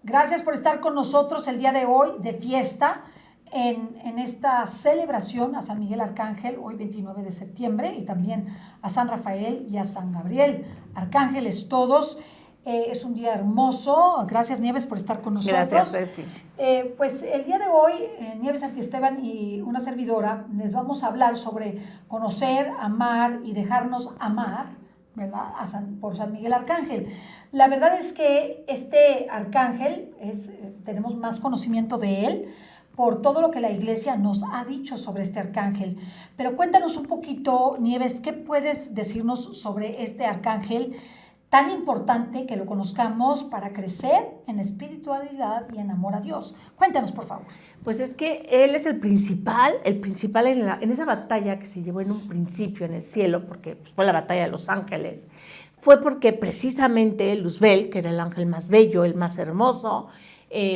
Gracias por estar con nosotros el día de hoy de fiesta en esta celebración a San Miguel Arcángel, hoy 29 de septiembre, y también a San Rafael y a San Gabriel. Arcángeles todos. Es un día hermoso. Gracias, Nieves, por estar con nosotros. Gracias, sí. Pues el día de hoy, Nieves Santiesteban y una servidora, les vamos a hablar sobre conocer, amar y dejarnos amar, ¿verdad? Por San Miguel Arcángel. La verdad es que este arcángel, tenemos más conocimiento de él por todo lo que la Iglesia nos ha dicho sobre este arcángel. Pero cuéntanos un poquito, Nieves, ¿qué puedes decirnos sobre este arcángel tan importante que lo conozcamos para crecer en espiritualidad y en amor a Dios? Cuéntanos, por favor. Pues es que él es el principal en esa batalla que se llevó en un principio en el cielo, porque fue la batalla de los ángeles, fue porque precisamente Luzbel, que era el ángel más bello, el más hermoso,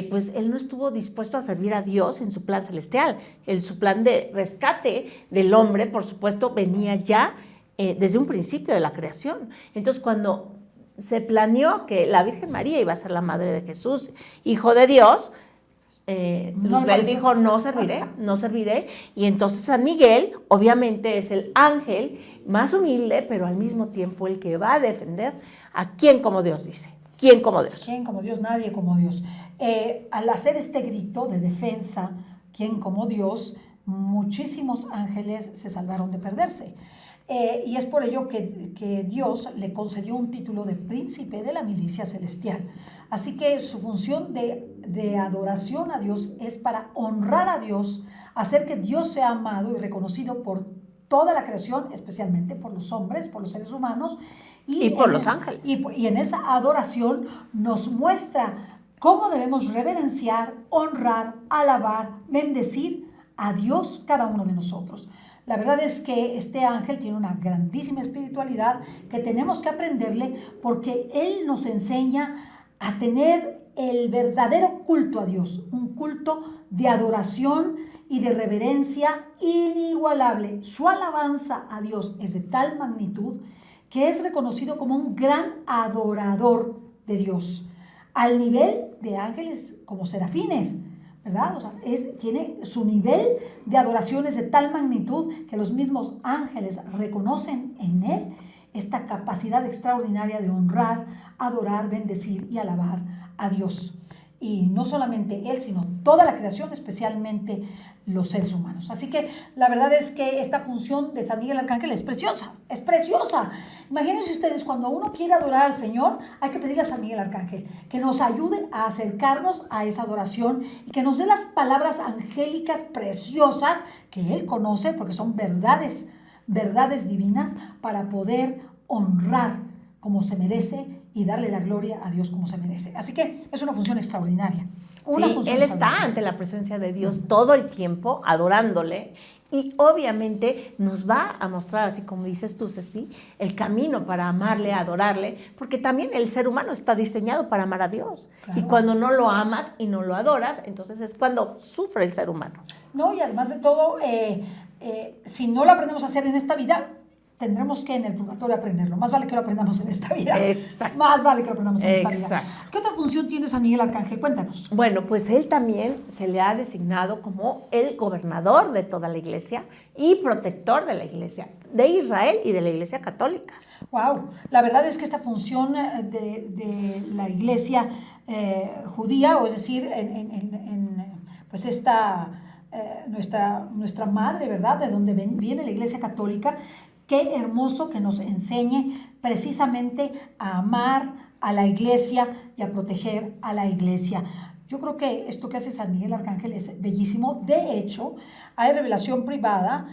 pues él no estuvo dispuesto a servir a Dios en su plan celestial. Su plan de rescate del hombre, por supuesto, venía ya desde un principio de la creación. Entonces, cuando se planeó que la Virgen María iba a ser la madre de Jesús, hijo de Dios, Luzbel dijo, no serviré, y entonces San Miguel, obviamente, es el ángel más humilde, pero al mismo tiempo el que va a defender a quien como Dios dice. ¿Quién como Dios? ¿Quién como Dios? Nadie como Dios. Al hacer este grito de defensa, ¿quién como Dios?, muchísimos ángeles se salvaron de perderse. Y es por ello que Dios le concedió un título de príncipe de la milicia celestial. Así que su función de adoración a Dios es para honrar a Dios, hacer que Dios sea amado y reconocido por toda la creación, especialmente por los hombres, por los seres humanos. Y por los ángeles. Y en esa adoración nos muestra cómo debemos reverenciar, honrar, alabar, bendecir a Dios cada uno de nosotros. La verdad es que este ángel tiene una grandísima espiritualidad que tenemos que aprenderle porque él nos enseña a tener el verdadero culto a Dios, un culto de adoración y de reverencia inigualable. Su alabanza a Dios es de tal magnitud que es reconocido como un gran adorador de Dios, al nivel de ángeles como serafines, ¿verdad? O sea, tiene su nivel de adoraciones de tal magnitud que los mismos ángeles reconocen en él esta capacidad extraordinaria de honrar, adorar, bendecir y alabar a Dios. Y no solamente él, sino toda la creación, especialmente los seres humanos. Así que la verdad es que esta función de San Miguel Arcángel es preciosa, es preciosa. Imagínense ustedes, cuando uno quiere adorar al Señor, hay que pedirle a San Miguel Arcángel que nos ayude a acercarnos a esa adoración y que nos dé las palabras angélicas preciosas que Él conoce, porque son verdades divinas, para poder honrar como se merece y darle la gloria a Dios como se merece. Así que es una función extraordinaria. Él está ante la presencia de Dios todo el tiempo, adorándole, y obviamente nos va a mostrar, así como dices tú, Ceci, el camino para amarle, adorarle, porque también el ser humano está diseñado para amar a Dios. Claro. Y cuando no lo amas y no lo adoras, entonces es cuando sufre el ser humano. No, y además de todo, si no lo aprendemos a hacer en esta vida, tendremos que en el purgatorio aprenderlo. Más vale que lo aprendamos en esta vida. Exacto. Más vale que lo aprendamos en esta vida. ¿Qué otra función tiene San Miguel Arcángel? Cuéntanos. Bueno, pues él también se le ha designado como el gobernador de toda la iglesia y protector de la iglesia, de Israel y de la iglesia católica. Wow, la verdad es que esta función de la iglesia judía, o es decir, pues nuestra madre, ¿verdad? De donde viene la iglesia católica. Qué hermoso que nos enseñe precisamente a amar a la iglesia y a proteger a la iglesia. Yo creo que esto que hace San Miguel Arcángel es bellísimo. De hecho, hay revelación privada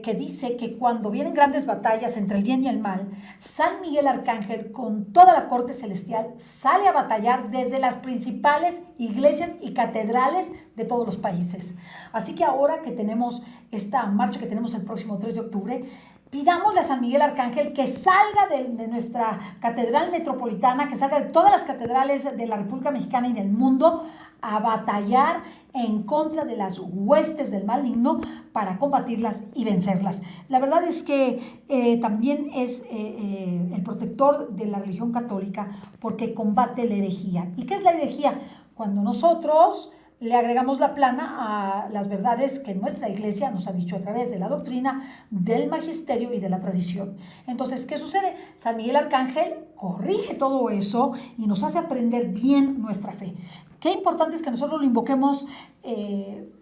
que dice que cuando vienen grandes batallas entre el bien y el mal, San Miguel Arcángel con toda la corte celestial sale a batallar desde las principales iglesias y catedrales de todos los países. Así que ahora que tenemos esta marcha que tenemos el próximo 3 de octubre, pidámosle a San Miguel Arcángel que salga de nuestra catedral metropolitana, que salga de todas las catedrales de la República Mexicana y del mundo a batallar en contra de las huestes del maligno para combatirlas y vencerlas. La verdad es que también es el protector de la religión católica porque combate la herejía. ¿Y qué es la herejía? cuando nosotros le agregamos la plana a las verdades que nuestra iglesia nos ha dicho a través de la doctrina, del magisterio y de la tradición. Entonces, ¿qué sucede? San Miguel Arcángel corrige todo eso y nos hace aprender bien nuestra fe. Qué importante es que nosotros lo invoquemos,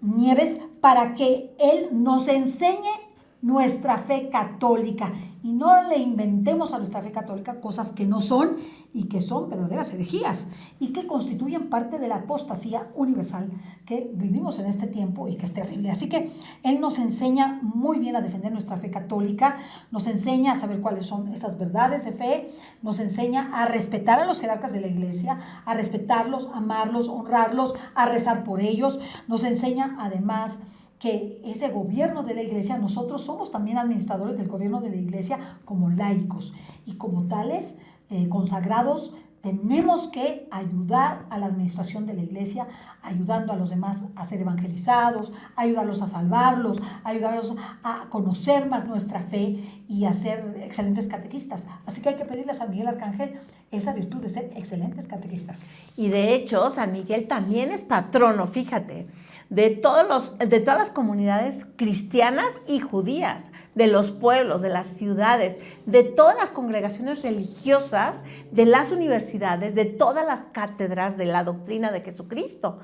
Nieves, para que Él nos enseñe nuestra fe católica y no le inventemos a nuestra fe católica cosas que no son y que son verdaderas herejías y que constituyen parte de la apostasía universal que vivimos en este tiempo y que es terrible. Así que Él nos enseña muy bien a defender nuestra fe católica, nos enseña a saber cuáles son esas verdades de fe, nos enseña a respetar a los jerarcas de la iglesia, a respetarlos, amarlos, honrarlos, a rezar por ellos, nos enseña además que ese gobierno de la iglesia, nosotros somos también administradores del gobierno de la iglesia como laicos y como tales consagrados tenemos que ayudar a la administración de la iglesia, ayudando a los demás a ser evangelizados, ayudarlos a salvarlos, ayudarlos a conocer más nuestra fe y a ser excelentes catequistas. Así que hay que pedirle a San Miguel Arcángel esa virtud de ser excelentes catequistas. Y de hecho, San Miguel también es patrono, fíjate, de todas las comunidades cristianas y judías, de los pueblos, de las ciudades, de todas las congregaciones religiosas, de las universidades, de todas las cátedras de la doctrina de Jesucristo.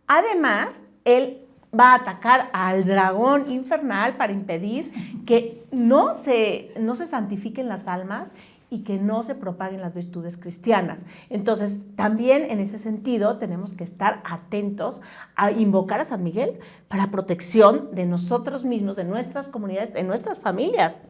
Además, él va a atacar al dragón infernal para impedir que no se santifiquen las almas y que no se propaguen las virtudes cristianas. Entonces, también en ese sentido tenemos que estar atentos a invocar a San Miguel para protección de nosotros mismos, de nuestras comunidades, de nuestras familias.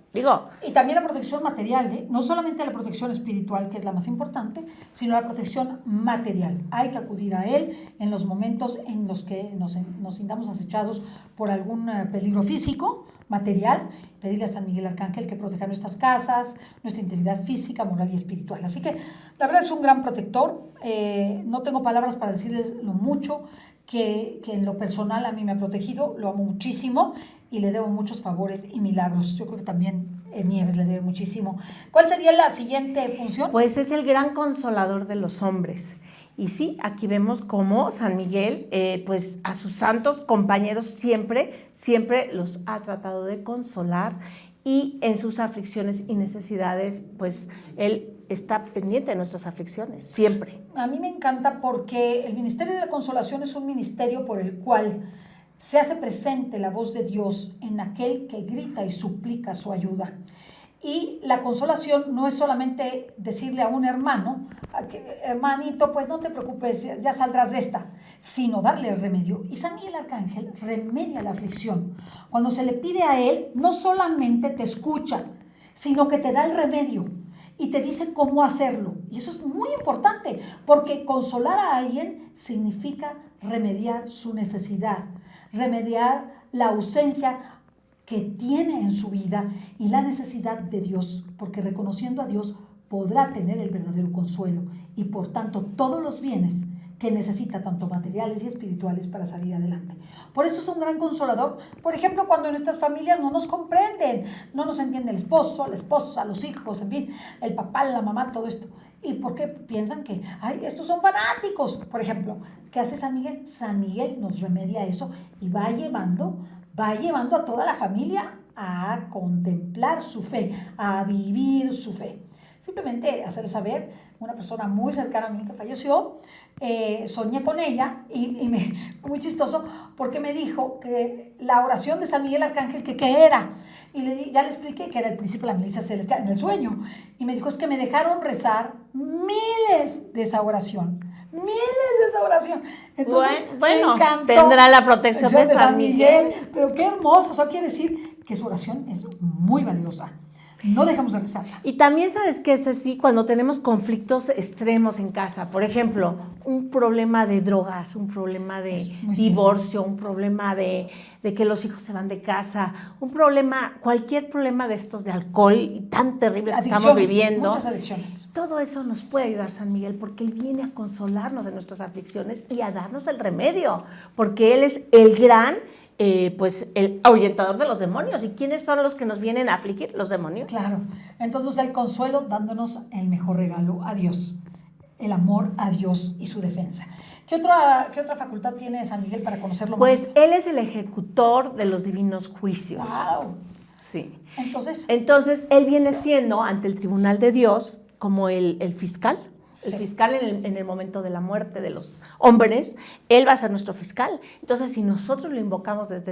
Y también la protección material, no solamente la protección espiritual, que es la más importante, sino la protección material. Hay que acudir a él en los momentos en los que nos sintamos acechados por algún peligro físico, material, pedirle a San Miguel Arcángel que proteja nuestras casas, nuestra integridad física, moral y espiritual. Así que la verdad es un gran protector. No tengo palabras para decirles lo mucho que en lo personal a mí me ha protegido, lo amo muchísimo y le debo muchos favores y milagros. Yo creo que también Nieves le debe muchísimo. ¿Cuál sería la siguiente función? Pues es el gran consolador de los hombres. Y sí, aquí vemos cómo San Miguel, pues a sus santos compañeros siempre los ha tratado de consolar y en sus aflicciones y necesidades, pues él está pendiente de nuestras aflicciones, siempre. A mí me encanta porque el Ministerio de la Consolación es un ministerio por el cual se hace presente la voz de Dios en aquel que grita y suplica su ayuda. Y la consolación no es solamente decirle a un hermano, hermanito, pues no te preocupes, ya saldrás de esta, sino darle el remedio. Y San Miguel Arcángel remedia la aflicción. Cuando se le pide a él, no solamente te escucha, sino que te da el remedio y te dice cómo hacerlo. Y eso es muy importante, porque consolar a alguien significa remediar su necesidad, remediar la ausencia que tiene en su vida y la necesidad de Dios, porque reconociendo a Dios podrá tener el verdadero consuelo y por tanto todos los bienes que necesita, tanto materiales y espirituales, para salir adelante. Por eso es un gran consolador. Por ejemplo, cuando nuestras familias no nos comprenden, no nos entiende el esposo, la esposa, los hijos, en fin, el papá, la mamá, todo esto. ¿Y por qué piensan que, estos son fanáticos? Por ejemplo, ¿qué hace San Miguel? San Miguel nos remedia eso y va llevando a toda la familia a contemplar su fe, a vivir su fe. Simplemente hacer saber, una persona muy cercana a mí que falleció, soñé con ella y fue muy chistoso porque me dijo que la oración de San Miguel Arcángel, que qué era. Y ya le expliqué que era el príncipe de la milicia celestial en el sueño. Y me dijo, es que me dejaron rezar miles de esa oración. Entonces, bueno, me encantó, tendrá la protección de San Miguel. Pero qué hermoso, eso quiere decir que su oración es muy valiosa. No dejamos de rezarla. Y también sabes que es así cuando tenemos conflictos extremos en casa. Por ejemplo, un problema de drogas, un problema de divorcio, un problema de que los hijos se van de casa, cualquier problema de estos de alcohol y tan terribles que estamos viviendo. Muchas adicciones. Todo eso nos puede ayudar San Miguel porque Él viene a consolarnos de nuestras aflicciones y a darnos el remedio, porque Él es el gran... pues el ahuyentador de los demonios. ¿Y quiénes son los que nos vienen a afligir? Los demonios. Claro. Entonces el consuelo dándonos el mejor regalo a Dios, el amor a Dios y su defensa. ¿Qué otra facultad tiene San Miguel para conocerlo Pues más? él es el ejecutor de los divinos juicios. ¡Wow! Sí. Entonces, Él viene siendo ante el tribunal de Dios como el fiscal. Sí. El fiscal en el momento de la muerte de los hombres, él va a ser nuestro fiscal. Entonces, si nosotros lo invocamos desde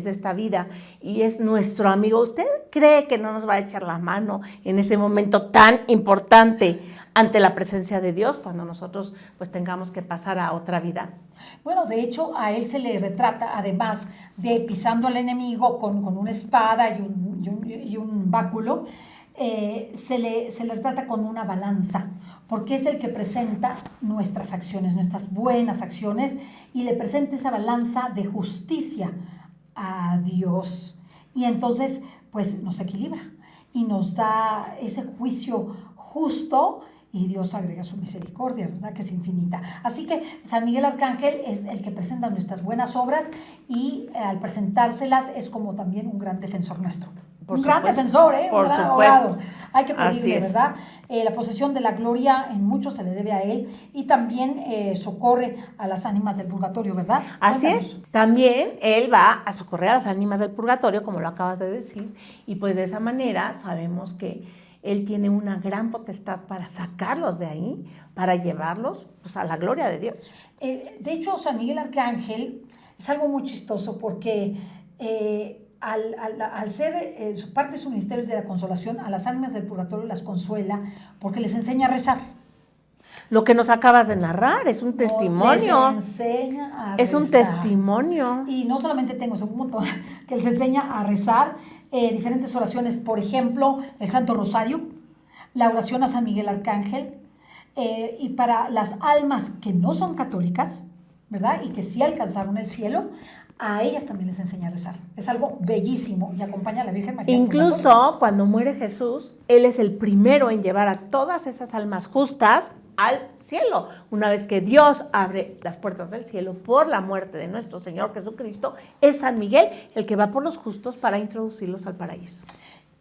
esta vida y es nuestro amigo, ¿usted cree que no nos va a echar la mano en ese momento tan importante ante la presencia de Dios cuando nosotros pues tengamos que pasar a otra vida? bueno, de hecho, a él se le retrata, además de pisando al enemigo con una espada y un báculo, se le retrata con una balanza, porque es el que presenta nuestras acciones, nuestras buenas acciones, y le presenta esa balanza de justicia a Dios. Y entonces, pues nos equilibra y nos da ese juicio justo, y Dios agrega su misericordia, ¿verdad? Que es infinita. Así que San Miguel Arcángel es el que presenta nuestras buenas obras y al presentárselas es como también un gran defensor nuestro. Un gran defensor, un gran abogado. Hay que pedirle, ¿verdad? La posesión de la gloria en mucho se le debe a él y también socorre a las ánimas del purgatorio, ¿verdad? Así es. También él va a socorrer a las ánimas del purgatorio, como lo acabas de decir, y pues de esa manera sabemos que él tiene una gran potestad para sacarlos de ahí, para llevarlos pues, a la gloria de Dios. De hecho, San Miguel Arcángel es algo muy chistoso porque al ser parte de su ministerio de la consolación, a las ánimas del purgatorio las consuela porque les enseña a rezar. Lo que nos acabas de narrar es un testimonio. Les enseña a rezar. Es un testimonio. Y no solamente tengo ese punto, que les enseña a rezar diferentes oraciones, por ejemplo, el Santo Rosario, la oración a San Miguel Arcángel, y para las almas que no son católicas, ¿verdad? Y que sí alcanzaron el cielo, a ellas también les enseña a rezar. Es algo bellísimo y acompaña a la Virgen María. Incluso cuando muere Jesús, Él es el primero en llevar a todas esas almas justas al cielo. Una vez que Dios abre las puertas del cielo por la muerte de nuestro Señor Jesucristo, es San Miguel el que va por los justos para introducirlos al paraíso.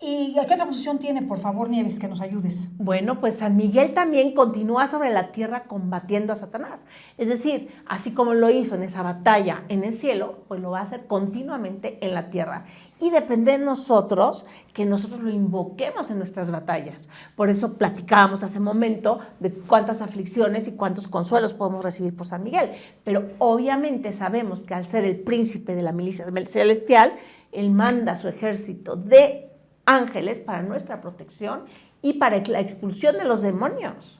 ¿Y qué otra posición tiene, por favor, Nieves, que nos ayudes? Bueno, pues San Miguel también continúa sobre la tierra combatiendo a Satanás. Es decir, así como lo hizo en esa batalla en el cielo, pues lo va a hacer continuamente en la tierra. Y depende de nosotros que nosotros lo invoquemos en nuestras batallas. Por eso platicábamos hace un momento de cuántas aflicciones y cuántos consuelos podemos recibir por San Miguel. Pero obviamente sabemos que al ser el príncipe de la milicia celestial, él manda su ejército de ángeles para nuestra protección y para la expulsión de los demonios.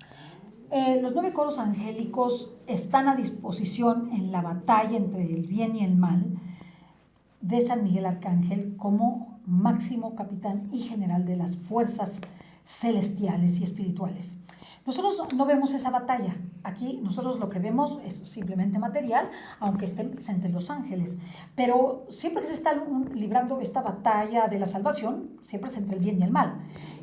Los 9 coros angélicos están a disposición en la batalla entre el bien y el mal de San Miguel Arcángel como máximo capitán y general de las fuerzas celestiales y espirituales. Nosotros no vemos esa batalla. Aquí nosotros lo que vemos es simplemente material, aunque estén entre los ángeles. Pero siempre que se está librando esta batalla de la salvación, siempre es entre el bien y el mal.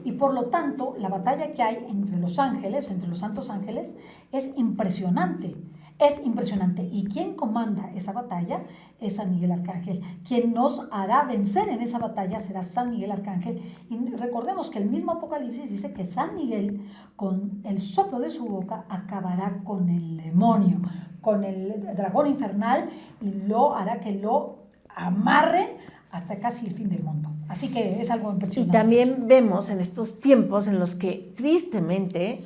Y por lo tanto, la batalla que hay entre los ángeles, entre los santos ángeles, es impresionante. Es impresionante. Y quien comanda esa batalla es San Miguel Arcángel. Quien nos hará vencer en esa batalla será San Miguel Arcángel. Y recordemos que el mismo Apocalipsis dice que San Miguel, con el soplo de su boca, acabará con el demonio, con el dragón infernal, y lo hará que lo amarren hasta casi el fin del mundo. Así que es algo impresionante. Y también vemos en estos tiempos en los que tristemente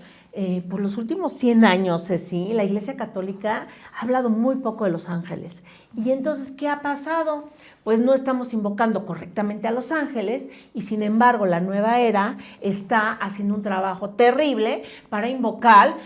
por los últimos 100 años, Ceci, la Iglesia Católica ha hablado muy poco de los ángeles. Y entonces, ¿qué ha pasado? Pues no estamos invocando correctamente a los ángeles y sin embargo la nueva era está haciendo un trabajo terrible para invocar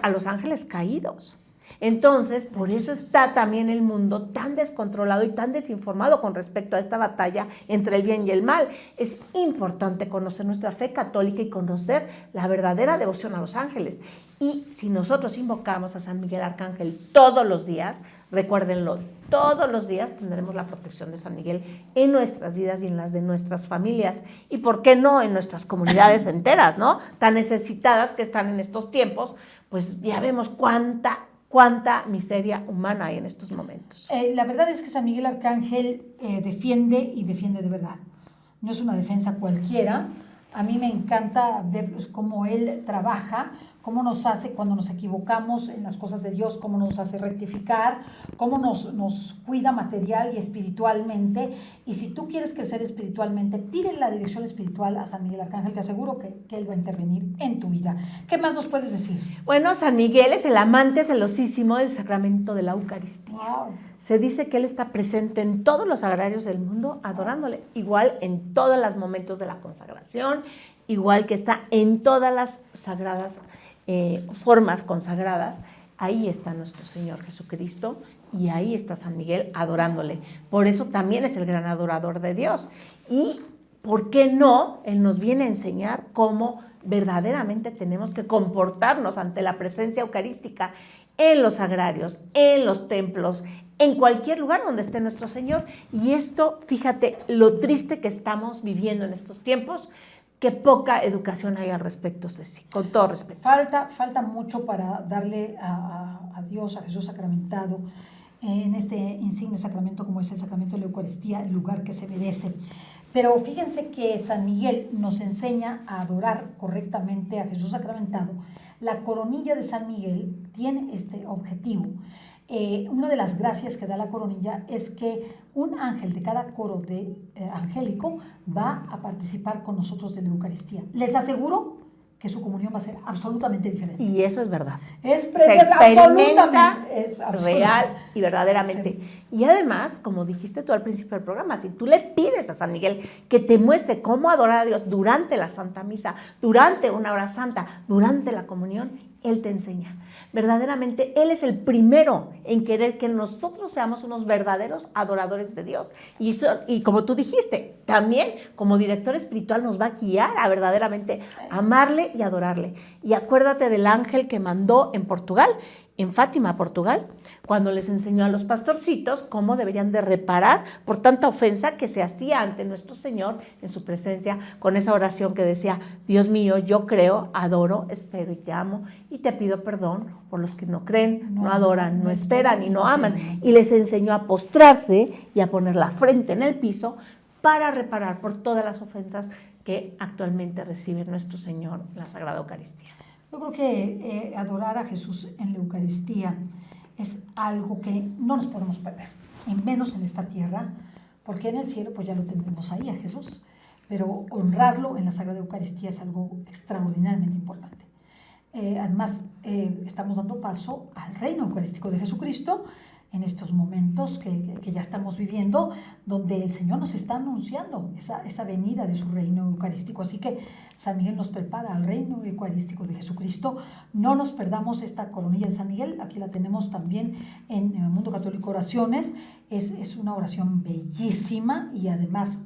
a los ángeles caídos. Entonces, por eso está también el mundo tan descontrolado y tan desinformado con respecto a esta batalla entre el bien y el mal. Es importante conocer nuestra fe católica y conocer la verdadera devoción a los ángeles. Y si nosotros invocamos a San Miguel Arcángel todos los días, recuérdenlo, todos los días tendremos la protección de San Miguel en nuestras vidas y en las de nuestras familias. Y por qué no en nuestras comunidades enteras, ¿no? Tan necesitadas que están en estos tiempos, pues ya vemos cuánta miseria humana hay en estos momentos. La verdad es que San Miguel Arcángel defiende y defiende de verdad. No es una defensa cualquiera. A mí me encanta ver cómo él trabaja cómo nos hace cuando nos equivocamos en las cosas de Dios, cómo nos hace rectificar, cómo nos cuida material y espiritualmente. Y si tú quieres crecer espiritualmente, pide la dirección espiritual a San Miguel Arcángel, te aseguro que él va a intervenir en tu vida. ¿Qué más nos puedes decir? Bueno, San Miguel es el amante celosísimo del sacramento de la Eucaristía. Wow. Se dice que él está presente en todos los sagrarios del mundo adorándole, igual en todos los momentos de la consagración, igual que está en todas las sagradas formas consagradas. Ahí está nuestro Señor Jesucristo y ahí está San Miguel adorándole. Por eso también es el gran adorador de Dios. Y, ¿por qué no? Él nos viene a enseñar cómo verdaderamente tenemos que comportarnos ante la presencia eucarística en los sagrarios, en los templos, en cualquier lugar donde esté nuestro Señor. Y esto, fíjate, lo triste que estamos viviendo en estos tiempos, qué poca educación hay al respecto, Ceci, con todo respeto. Falta mucho para darle a Dios, a Jesús sacramentado, en este insigne sacramento como es el sacramento de la Eucaristía, el lugar que se merece. Pero fíjense que San Miguel nos enseña a adorar correctamente a Jesús sacramentado. La coronilla de San Miguel tiene este objetivo. Una de las gracias que da la coronilla es que un ángel de cada coro angélico va a participar con nosotros de la Eucaristía. Les aseguro que su comunión va a ser absolutamente diferente. Y eso es verdad. Se experimenta absolutamente real y verdaderamente. Sí. Y además, como dijiste tú al principio del programa, si tú le pides a San Miguel que te muestre cómo adorar a Dios durante la Santa Misa, durante una hora santa, durante la comunión, Él te enseña. Verdaderamente, Él es el primero en querer que nosotros seamos unos verdaderos adoradores de Dios. Y como tú dijiste, también como director espiritual nos va a guiar a verdaderamente amarle y adorarle. Y acuérdate del ángel que mandó en Portugal, en Fátima, Portugal, cuando les enseñó a los pastorcitos cómo deberían de reparar por tanta ofensa que se hacía ante nuestro Señor en su presencia, con esa oración que decía: Dios mío, yo creo, adoro, espero y te amo, y te pido perdón por los que no creen, no adoran, no esperan y no aman. Y les enseñó a postrarse y a poner la frente en el piso para reparar por todas las ofensas que actualmente recibe nuestro Señor en la Sagrada Eucaristía. Yo creo que adorar a Jesús en la Eucaristía es algo que no nos podemos perder, y menos en esta tierra, porque en el cielo pues ya lo tendremos ahí a Jesús, pero honrarlo en la Sagrada Eucaristía es algo extraordinariamente importante. Además, estamos dando paso al reino eucarístico de Jesucristo en estos momentos que ya estamos viviendo, donde el Señor nos está anunciando esa venida de su reino eucarístico. Así que San Miguel nos prepara al reino eucarístico de Jesucristo. No nos perdamos esta coronilla de San Miguel. Aquí la tenemos también en el Mundo Católico Oraciones. Es una oración bellísima y además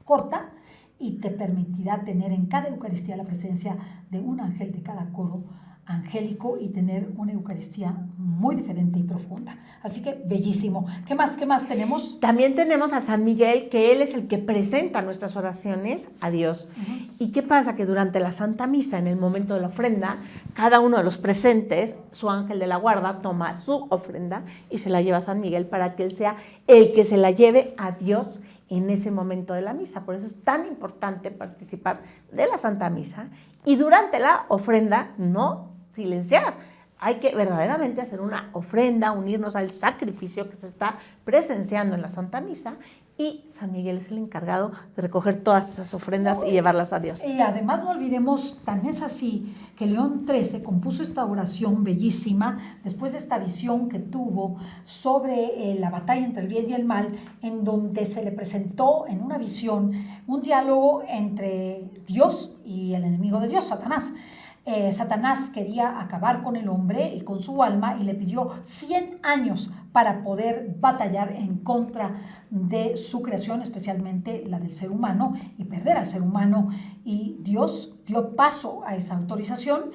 corta, y te permitirá tener en cada Eucaristía la presencia de un ángel de cada coro angélico y tener una Eucaristía muy diferente y profunda. Así que bellísimo. ¿Qué más tenemos? También tenemos a San Miguel, que él es el que presenta nuestras oraciones a Dios. Uh-huh. ¿Y qué pasa? Que durante la Santa Misa, en el momento de la ofrenda, cada uno de los presentes, su ángel de la guarda, toma su ofrenda y se la lleva a San Miguel para que él sea el que se la lleve a Dios en ese momento de la misa. Por eso es tan importante participar de la Santa Misa y durante la ofrenda no silenciar. Hay que verdaderamente hacer una ofrenda, unirnos al sacrificio que se está presenciando en la Santa Misa, y San Miguel es el encargado de recoger todas esas ofrendas y llevarlas a Dios. Y además no olvidemos, tan es así, que León XIII compuso esta oración bellísima después de esta visión que tuvo sobre la batalla entre el bien y el mal, en donde se le presentó en una visión un diálogo entre Dios y el enemigo de Dios, Satanás. Satanás quería acabar con el hombre y con su alma, y le pidió 100 años para poder batallar en contra de su creación, especialmente la del ser humano, y perder al ser humano. Y Dios dio paso a esa autorización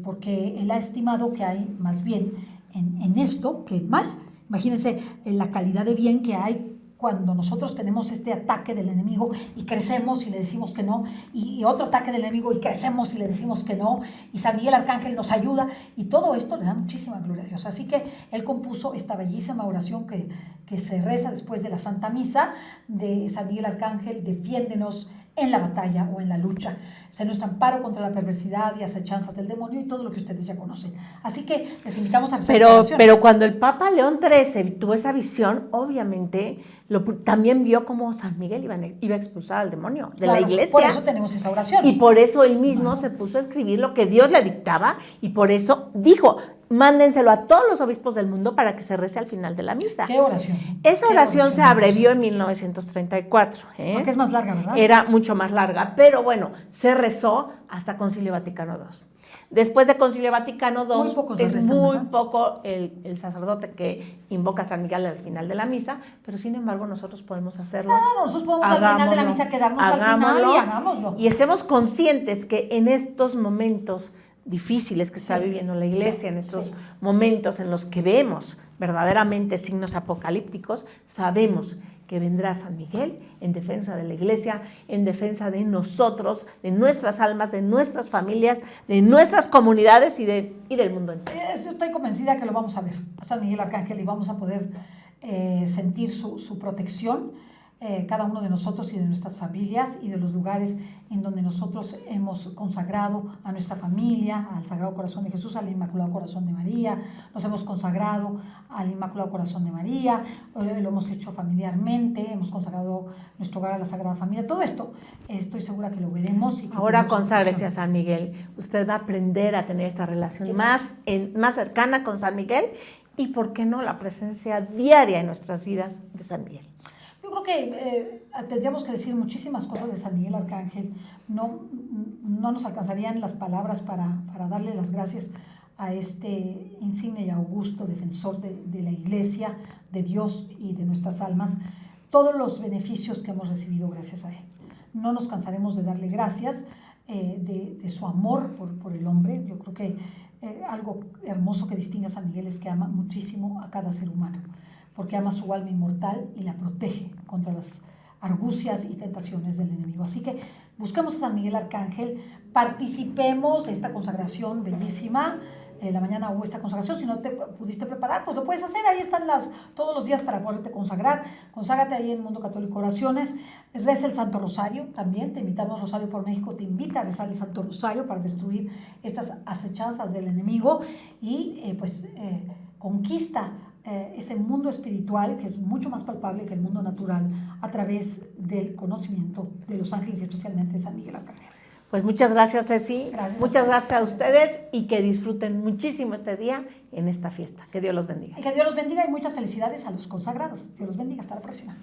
porque Él ha estimado que hay más bien en esto que mal. Imagínense la calidad de bien que hay cuando nosotros tenemos este ataque del enemigo y crecemos y le decimos que no, y otro ataque del enemigo y crecemos y le decimos que no, y San Miguel Arcángel nos ayuda, y todo esto le da muchísima gloria a Dios. Así que él compuso esta bellísima oración que se reza después de la Santa Misa, de San Miguel Arcángel: defiéndenos en la batalla o en la lucha. Sé nuestro amparo contra la perversidad y acechanzas del demonio y todo lo que ustedes ya conocen. Así que les invitamos a rezar esta oración. Pero cuando el Papa León XIII tuvo esa visión, obviamente también vio cómo San Miguel iba a expulsar al demonio de la iglesia. Por eso tenemos esa oración. Y por eso él mismo se puso a escribir lo que Dios le dictaba y por eso dijo, mándenselo a todos los obispos del mundo para que se rece al final de la misa. ¿Qué oración? Esa oración se abrevió en 1934. Porque es más larga, ¿verdad? Era mucho más larga, pero bueno, se rezó hasta Concilio Vaticano II. Después de Concilio Vaticano II, muy poco el sacerdote que invoca a San Miguel al final de la misa, pero sin embargo nosotros podemos hacerlo. Claro, nosotros podemos al final de la misa quedarnos al final y hagámoslo. Y estemos conscientes que en estos momentos difíciles que está viviendo la iglesia, en estos momentos en los que vemos verdaderamente signos apocalípticos, sabemos que vendrá San Miguel en defensa de la iglesia, en defensa de nosotros, de nuestras almas, de nuestras familias, de nuestras comunidades y del mundo entero. Yo estoy convencida que lo vamos a ver, a San Miguel Arcángel, y vamos a poder sentir su protección, cada uno de nosotros y de nuestras familias y de los lugares en donde nosotros hemos consagrado a nuestra familia, al Sagrado Corazón de Jesús, al Inmaculado Corazón de María, nos hemos consagrado al Inmaculado Corazón de María, lo hemos hecho familiarmente, hemos consagrado nuestro hogar a la Sagrada Familia, todo esto estoy segura que lo veremos. Y que ahora conságrese a San Miguel, usted va a aprender a tener esta relación más cercana con San Miguel y, ¿por qué no?, la presencia diaria en nuestras vidas de San Miguel. Yo creo que tendríamos que decir muchísimas cosas de San Miguel Arcángel. No nos alcanzarían las palabras para darle las gracias a este insigne y augusto defensor de la Iglesia, de Dios y de nuestras almas, todos los beneficios que hemos recibido gracias a él. No nos cansaremos de darle gracias de su amor por el hombre. Yo creo que algo hermoso que distingue a San Miguel es que ama muchísimo a cada ser humano, porque ama su alma inmortal y la protege contra las argucias y tentaciones del enemigo. Así que busquemos a San Miguel Arcángel, participemos de esta consagración bellísima. La mañana hubo esta consagración, si no te pudiste preparar, pues lo puedes hacer, ahí están todos los días para poderte consagrar. Conságrate ahí en Mundo Católico Oraciones, reza el Santo Rosario también, te invitamos, Rosario por México te invita a rezar el Santo Rosario para destruir estas acechanzas del enemigo y conquista ese mundo espiritual que es mucho más palpable que el mundo natural a través del conocimiento de los ángeles y especialmente de San Miguel Arcángel. Pues muchas gracias, Ceci. Muchas gracias a ustedes y que disfruten muchísimo este día en esta fiesta. Que Dios los bendiga. Y que Dios los bendiga y muchas felicidades a los consagrados. Dios los bendiga. Hasta la próxima.